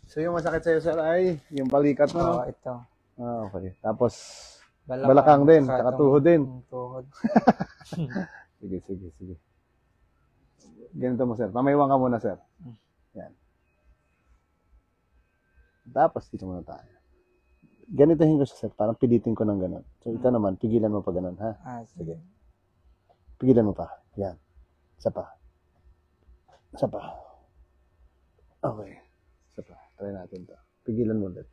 So yung masakit sa'yo, sir, ay yung balikat mo, no? Oo, ito. Ah, okay. Tapos, balakang din, saka tuhod din. Tuhod. Sige. Ganito mo, sir. Pamayawang ka muna, sir. Yan. Tapos, dito muna tayo. Ganitohin ko siya, sir. Parang pilitin ko ng ganun. So, ito naman, pigilan mo pa ganun, ha? Sige. Pigilan mo pa. Yan. Isa pa. Okay. Isa pa. Try natin to. Pigilan mo ulit.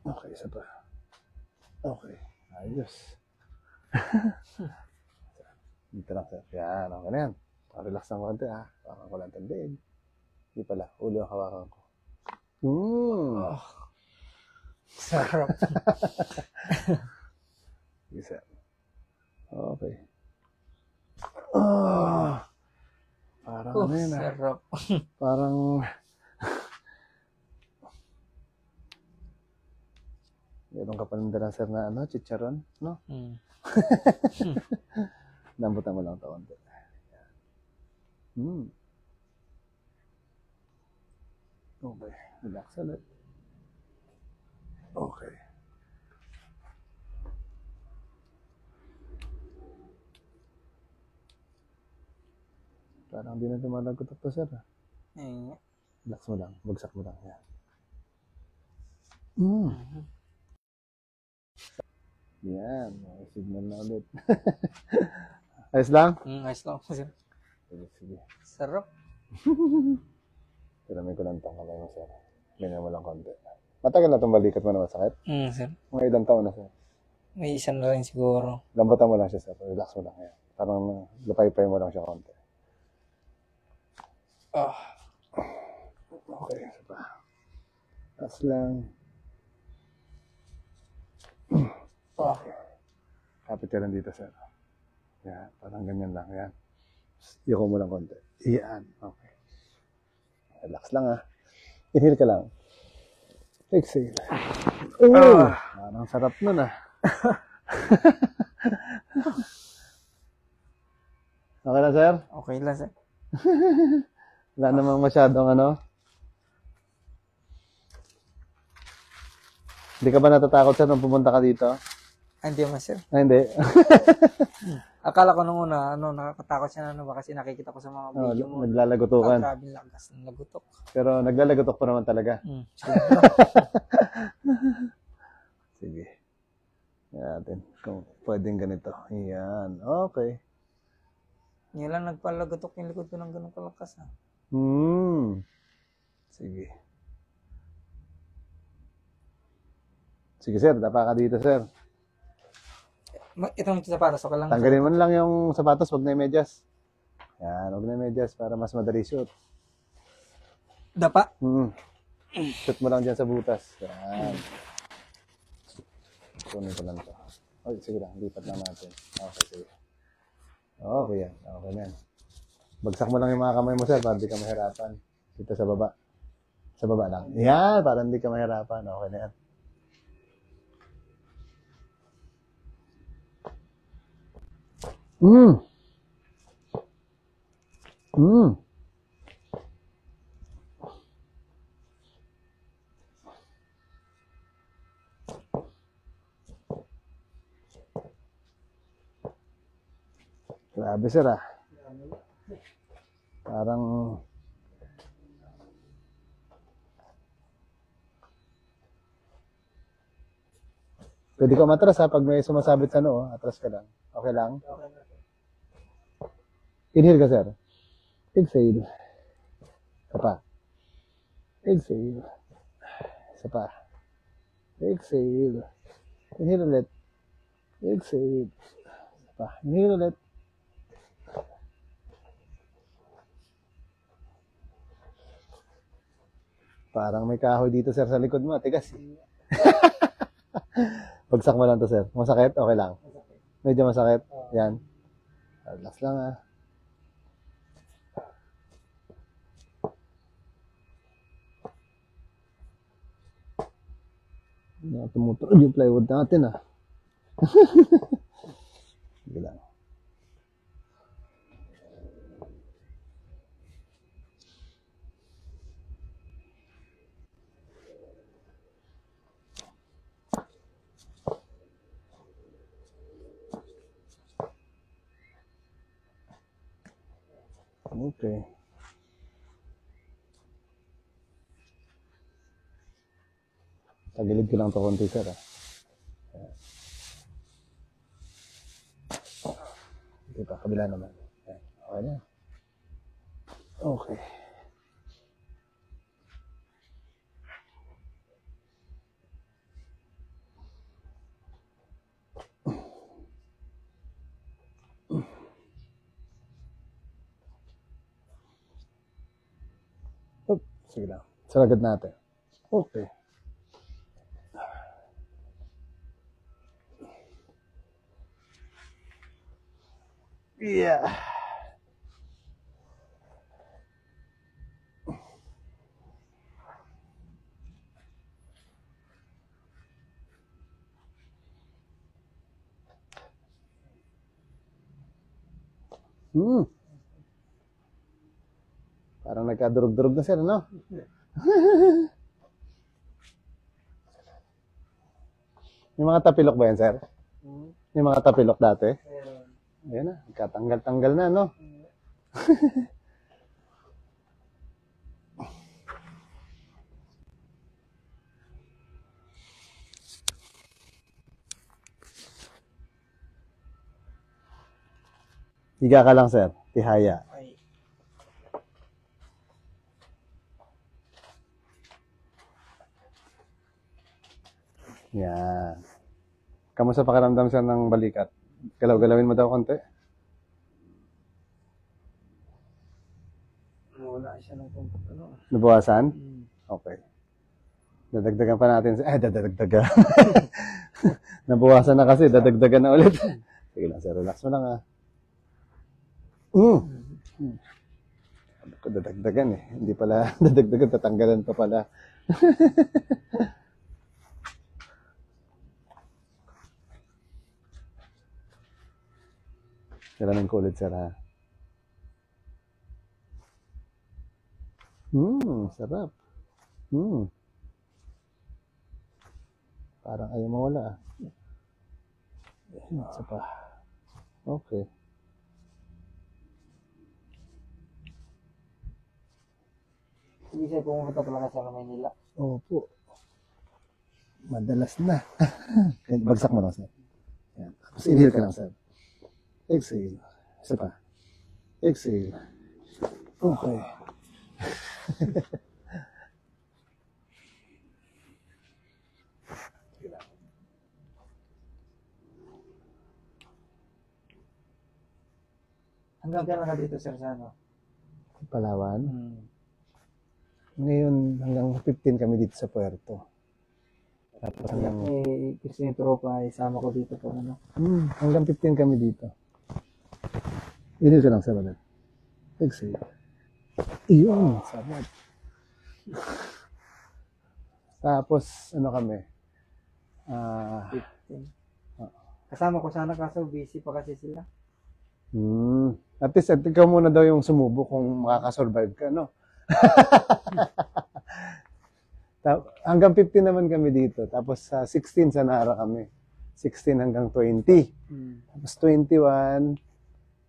Okay, isa pa. Okay. Ayos. Dito lang, sir. Yan. Okay na yan. Relax ng konti, ha? Parang ko lang tandig. Hindi pala. Ulo ang hawakan ko. Sarap. Sige, sir. Okay. Parang ano yun, sarap. Parang... Meron ka pa nandala, sir, na ano, chicharon, no? Lambutan mo lang ito konti. Okay. Relax ulit. Okay. Parang hindi na lumalagot ito, sir. Relax mo lang. Bagsak mo lang. Yan. Yan. May signal na ulit. Ayos lang? Ayos lang. Sige. Sarap. Tiramay ko lang itong kamay mo, sir. Ganyan mo lang konti. Matagal na itong balikat mo na masakit? Sir. Mga ilang taon na, sir? May isa na rin siguro. Lambatan mo lang siya, sir. Relax mo lang. Yan. Parang lapay-pay mo lang siya konti. Okay. Isa pa. Taas lang. Kapit ka lang dito, sir. Yan. Parang ganyan lang. Yan. Iyoko mo lang konti. Yan. Okay. Relax lang, ha. Inhale ka lang. Exhale. Parang sarap nun, ah. Okay na, sir? Okay lang, sir. Wala namang masyadong ano. Hindi ka ba natatakot, sir, nung pumunta ka dito? Hindi naman, sir. Hindi. Akala ko nung una, nakakatakot siya na kasi nakikita ko sa mga video mo. Naglalagutukan. Grabe lakas ng lagutok. Pero naglalagutok pa naman talaga. Sige. Yan natin. Kung pwedeng ganito. Yan. Okay. Yan lang nagpalagutok yung likod ko ng ganun kalakas. Sige. Sige, sir. Tapa ka dito, sir. Itong sapatos, okay lang. Tanggalin mo na lang yung sapatos. Huwag na yung medyas. Yan. Huwag na yung medyas para mas madali shoot. Dapa? Shoot mo lang dyan sa butas. Yan. Kunin ko lang ito. Okay, sige lang. Lipat lang natin. Okay, sige. Okay yan. Okay na yan. Bagsak mo lang yung mga kamay mo, sir, para hindi ka mahirapan. Dito sa baba. Sa baba lang. Yan, para hindi ka mahirapan. Okay na yan. Grabe, sir, ah. Parang pwede ka matras, ha, pag may sumasabit sa noo, atras ka lang. Okay lang? Inhale ka, sir. Exhale. Isa pa. Exhale. Isa pa. Exhale. Inhale ulit. Exhale. Isa pa. Inhale ulit. Parang may kahoy dito, sir, sa likod mo. Tigas. Bagsak mo lang to, sir. Masakit? Okay lang. Medyo masakit? Yan. Relax lang, ha. Tumuturog yung plywood natin, ah. Sige lang. Okay. Tagilid ko lang ito konti, sir. Dito, kabila naman. Ayan. Okay na. Okay. Sige lang. Saragad natin. Okay. Yeah. Parang nagkadurog-durog na, sir, no? Yung mga tapilok ba yan, sir? Yung mga tapilok dati? Ayan na, nagkatanggal-tanggal na, no? Higa ka lang, sir. Tihaya. Ay. Yan. Kamusta pakiramdam, sir, ng balikat? Galaw-galawin mo daw konti. Wala siya ng ano. Nabawasan? Okay. Dadagdagan pa natin. Dadagdagan. Nabawasan na kasi. Dadagdagan na ulit. Sige lang, sir. Relax mo lang, ha. Ano ko dadagdagan, eh. Hindi pala dadagdagan. Tatanggalan pa pala. Kailangan ko ulit, sir, ha. Sarap. Parang ayaw mawala, ah. Isa pa. Okay. Hindi siya pumunta talaga sa Manila. Opo. Madalas na. Bagsak mo lang, sir. Yan. Tapos inhale ka lang, sir. Exhale. Isa pa. Exhale. Okay. Hanggang kailan ka dito, sir, sa ano? Palawan. Ngayon, hanggang 15 kami dito sa Puerto. Tapos hanggang... Gusto yung tropa, isama ko dito po, ano? Hanggang 15 kami dito. Inhale ka lang, sir, ulit. Exhale. Iyon, sarap. Tapos, ano kami? 15. Kasama ko sana kaso busy pa kasi sila. At least, ikaw muna daw yung sumubo kung makakasurvive ka, no? Hanggang 15 naman kami dito. Tapos sa 16 sa Nara kami. 16 hanggang 20. Tapos 21,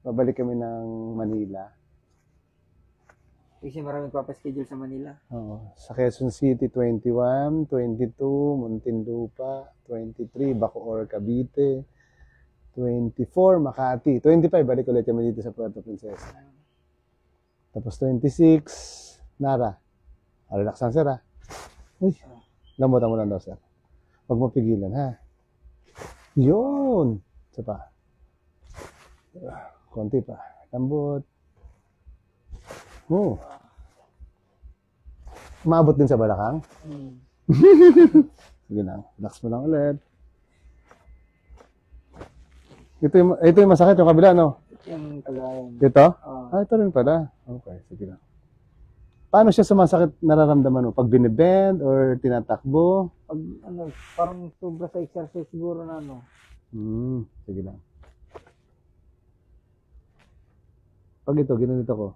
babalik kami ng Manila. Kasi maraming papaschedule sa Manila. Oo. Sa Quezon City, 21, 22, Muntinlupa, 23, Bacoor, Cavite, 24, Makati. 25, balik ulit kami dito sa Puerto Princesa. Tapos 26, Nara. Relax lang, sir, ha? Uy, lambutan mo lang daw, sir. Huwag mo pigilan, ha? Yun! Isa pa. Konti pa. Lambot. Maabot din sa balakang? Sige lang. Relax mo lang ulit. Ito yung masakit, yung kabila, no? Yung kagayan. Ito? Ito rin pala. Okay, sige lang. Paano siya sumasakit nararamdaman mo? Pag binibend or tinatakbo? Pag, ano, parang sobra sa exercise siguro na, ano. Sige lang. Pag ito, ginanito ko.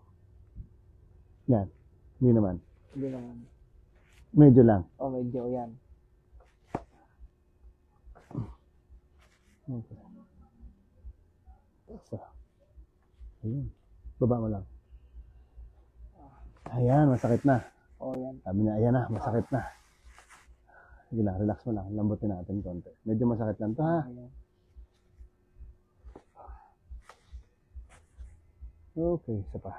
Yan. Hindi naman. Hindi naman. Medyo lang. Medyo yan. Okay. Ayun. Baba mo lang. Ayan, masakit na. Oo, yan. Sabi niya, ayan na, masakit na. Sige lang, relax mo lang. Lambutin natin konti. Medyo masakit lang to ha. Ayan. Okay, isa pa.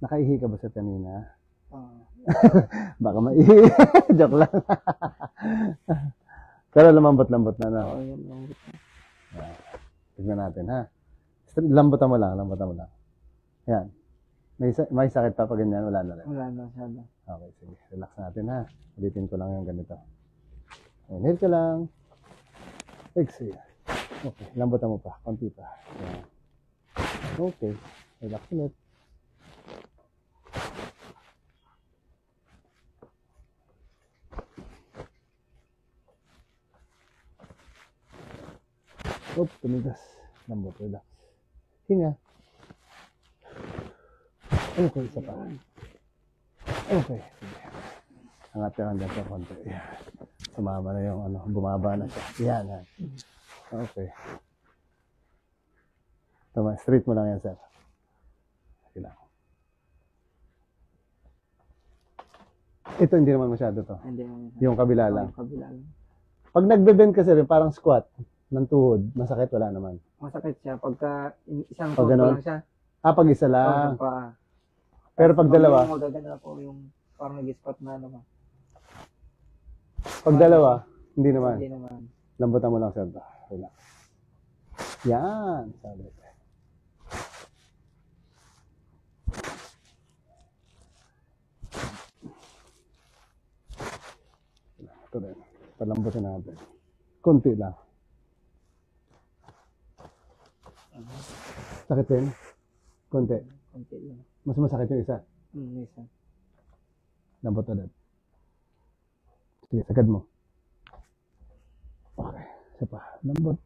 Nakaihi ka ba sa kanina? Baka maihi. Joke lang. Pero lamambot-lambot na. Oo, yan. Lambot na. Tignan natin ha. Lambutan mo lang, lambutan mo lang. Yan. May sakit pa pag ganyan, wala na rin. Wala na masyado. Okay, sige. Relax natin ha. Ulitin ko lang yung ganito. Inhale ka lang. Exhale. Okay, lambutan mo pa. Konti pa. Yan. Okay. Relax ulit. Oop, tumigas. Lambot, relax. Hinga. Okay, isa pa. Okay, sige. Angat ka lang dyan sa konti. Yan. Sumama na yung ano, bumaba na siya. Yan, yan. Okay. Tama, straight mo lang yan, sir. Sige lang. Ito hindi naman masyado to. Hindi naman. Yung kabila lang. Yung kabila lang. Pag nagbe-bend kasi rin, parang squat ng tuhod, masakit, wala naman. Masakit siya. Pagka isang Pag tuhod ganon? lang siya. Pag isa Oo, lang. sa paa. Pero pag dalawa, Yung magaganda na po yung parang nag-spot na ano ba. pag dalawa, hindi naman. Hindi naman. Lambutan mo lang, sir. Relax. Yan. Sabi. Ito rin. Palambutin natin. Kunti lang. Sakit din? Kunti. Konti lang. Mas masakit yung isa. Isa. Lambot ulit. Sige, sagad mo. Okay. Isa pa. Lambot.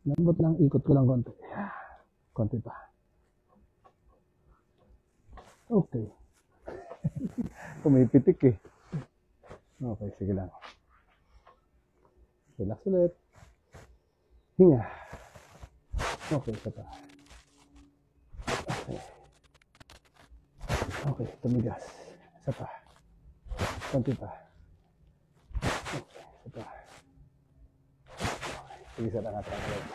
Lambot lang. Ikot ko lang konti. Konti pa. Okay. Pumipitik eh. Okay, sige lang. Relax ulit. Hinga. Okay, isa pa. Okay. Okay, tumigas. Isa pa. Konti pa. Okay, isa pa. Okay, sige, sa tangat lang ulit.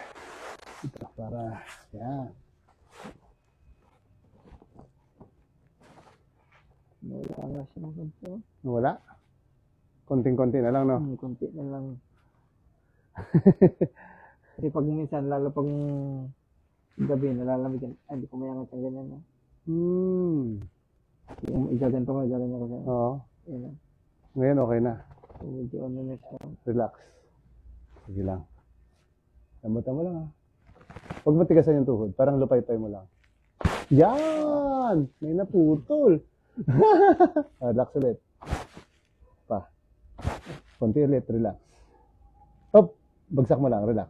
Ito, para, yan. Wala nga siya ng konti. Wala? Konting-konti na lang, no? Konti na lang. Kasi pag minsan, lalo pag gabi, nalalamig yan. Ay, hindi ko mayangat ang ganyan. No? Yung igaganto ko, igaganyan ko siya. Oo. Yan lang. Ngayon, okay na. So, medyo ano na siya. Relax. Sige lang. Lambutan mo lang, ha? Huwag matigasan yung tuhod. Parang lupay-pay mo lang. Yan! May naputol. Relax ulit. Pa. Konti ulit. Relax. Hop! Bagsak mo lang. Relax.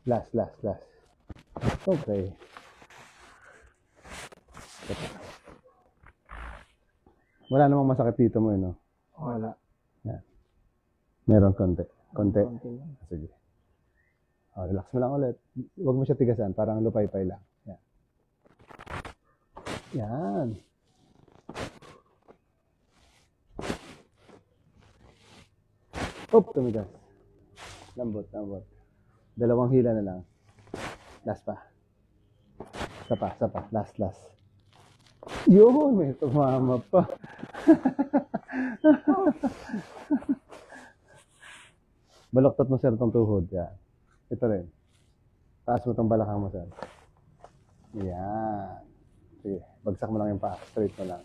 Last. Okay. Wala namang masakit dito mo, no? Wala. Yan. Meron konti. Konti. Konti lang. Sige. Relax mo lang ulit. Huwag mo siya tigasan. Parang lupay-pay lang. Yan. Yan. Hop! Tumigas. Lambot. Dalawang hila na lang. Last pa. Isa pa. Last. Yun! May tumama pa. Baloktot mo, sir, itong tuhod. Yan. Ito rin. Taas mo itong balakang mo, sir. Yan. Sige. Bagsak mo lang yung paa. Straight mo lang.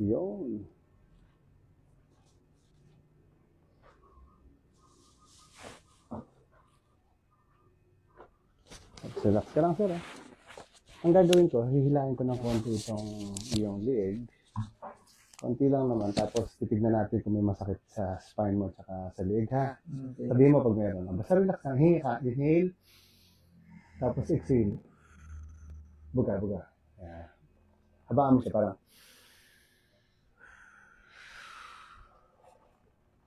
Yun. Relax ka lang, sir. Ang gagawin ko, hihilain ko ng konti itong iyong leeg. Konti lang naman. Tapos titignan natin kung may masakit sa spine mo at sa leeg, ha? Okay. Sabihin mo pag meron. Basta relax lang. Hingi ka. Inhale. Tapos exhale. Buga. Yan. Habaan mo siya parang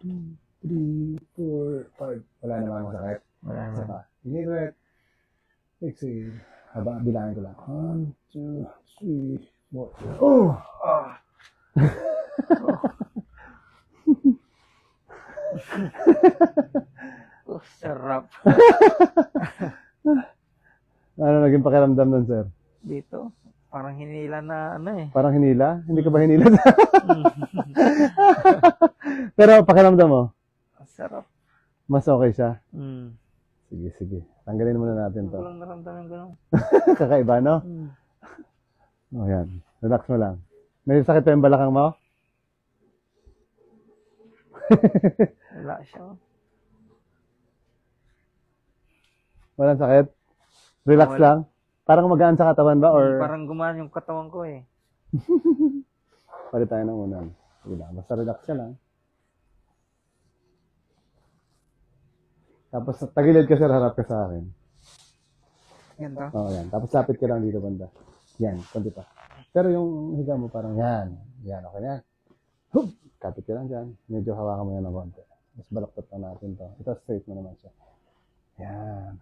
2, 3, 4, 5. Wala namang masakit. Wala naman. Inhale ulit. Exhale. Haba, bilangin ko lang. 1, 2, 3, 4. Oh! Sarap. Ano naging pakiramdam nun, sir? Dito. Parang hinila na ano eh. Parang hinila? Hindi ka ba hinila? Pero pakiramdam mo, Sarap. mas okay siya. Mm. Sige, sige. Tanggalin muna natin to. Walang naramdaman gano'n. Kakaiba, no? Mm. O, yan. Relax mo lang. May sakit pa yung balakang mo? Wala siya. Walang sakit? Relax Wala. lang? Parang magaan sa katawan ba? Or Parang gumaan yung katawan ko eh. palit tayo ng unan? Sige lang. Basta relax ka lang. Tapos tagilid ka sir, harap ka sa akin. Ganito. Oo, yan. Tapos lapit ka lang dito banda. Yan, konti pa. Pero yung higa mo parang yan. Yan, okay na yan. Hup! Kapit ka lang dyan. Medyo hawakan mo yan ng konti. Mas balaktot na natin to. Ito straight mo naman siya. Yan.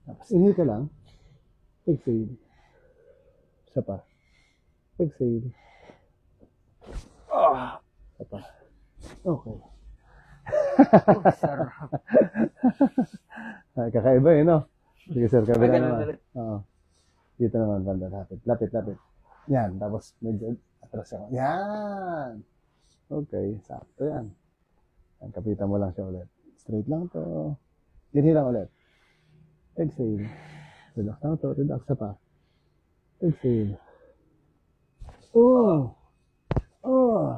Tapos inhale ka lang. Exhale. Isa pa. Exhale. Isa pa. Okay. Sarap. Ay, kakaiba eh, no? Sige sir, kabila Ganun naman. ulit. Oo. Dito naman, banda, lapit. Lapit, lapit. Yan, tapos medyo atras ako. Yan! Okay, sakto yan. Yan, kapitan mo lang siya ulit. Straight lang to. Inhale lang ulit. Exhale. Relax lang to. Relax na pa. Exhale. Oh! Oh!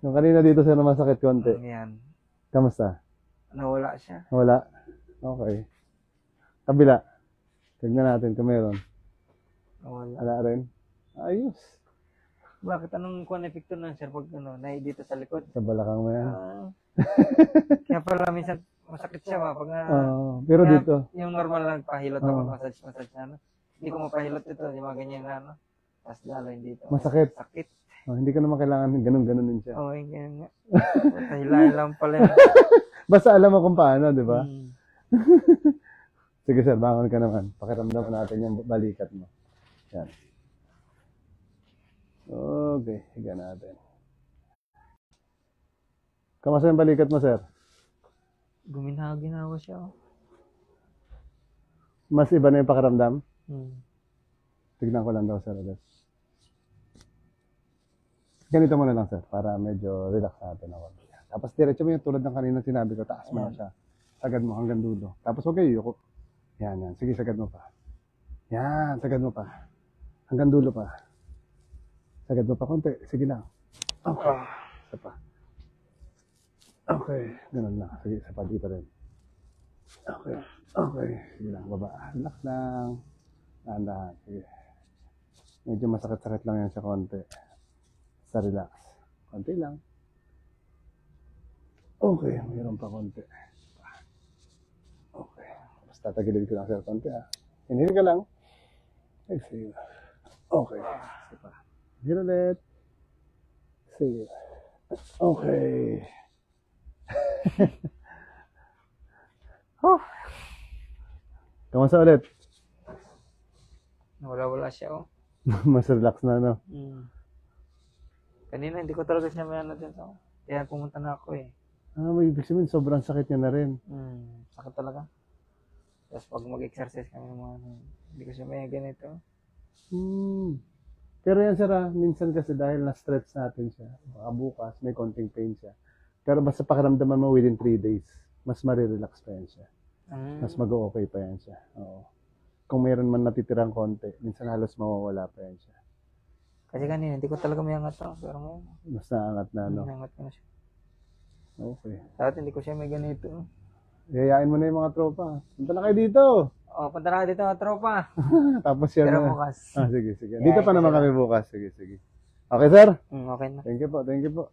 Yung kanina dito sir na masakit konti. Yan. Kamusta? Nawala siya. Wala? Okay. Kabila. Tignan natin kung meron. Nawala. Wala rin? Ayos. Bakit anong kung epekto nun sir pag ano, dito sa likod? Sa balakang mo yan. Kaya pala minsan masakit siya pag Pero kaya dito. yung normal na pahilot ako, Oo. massage na ano. Hindi ko mapahilot ito, yung mga ganyan na ano. Tapos lalo hindi dito. Masakit. Sakit. Hindi ka naman kailangan ganun-ganunin siya. Oo, yung ganyan nga. Pahilahin lang pala yun. Basta alam mo kung paano, di ba? Mm. Sige sir, bangon ka naman. Pakiramdam natin yung balikat mo. Yan. Okay, higa natin. Kamusta yung balikat mo, sir? Guminawa siya. Oh. Mas iba na yung pakiramdam? Mm. Tignan ko lang daw, sir. Ulit. Ganito muna lang, sir, para medyo relax natin ako. Tapos diretso mo yung tulad ng kanina sinabi ko, taas mo na siya. Sagad mo hanggang dulo. Tapos huwag kayo yuko. Yan, yan. Sige, sagad mo pa. Yan, sagad mo pa. Hanggang dulo pa. Sagad mo pa konti. Sige lang. Okay. Isa pa. Okay. Ganun lang. Sige, isa pa dito rin. Okay. Okay. Sige lang, baba. Relax lang. Dahan-dahan. Sige. Medyo masakit-sakit lang yan sa konti. Sa relax. Konti lang. Okay. Mayroon pa konti. Okay. Basta tagilid ko lang sir konti ah. Inhale ka lang. Exhale. Okay. Sige pa. Inhale ulit. Exhale. Okay. Kamusta ulit? Nawala-wala siya. Oh. Mas relax na, no? Mm. Kanina hindi ko talaga siya may ano din. So, kaya pumunta na ako eh. May ibig sabihin, sobrang sakit niya na rin. Sakit talaga. Tapos pag mag-exercise kami mga ano, hindi ko siya may ganito. Pero yan sir minsan kasi dahil na-stretch natin siya, baka bukas may konting pain siya. Pero basta pakiramdaman mo within 3 days, mas marirelax pa yan siya. Mas mag-okay pa yan siya. Oo. Kung mayroon man natitirang konti, minsan halos mawawala pa yan siya. Kasi kanina hindi ko talaga may angat to. Pero ngayon, Mas naangat na, no? may angat ko na siya. Okay. Dati hindi ko siya may ganito. Yayain mo na yung mga tropa. Punta na kayo dito. Punta na dito mga tropa. Tapos yan Pero na. bukas. Sige, sige. Dito pa naman kami bukas. Sige, sige. Okay, sir? Okay na. Thank you po, thank you po.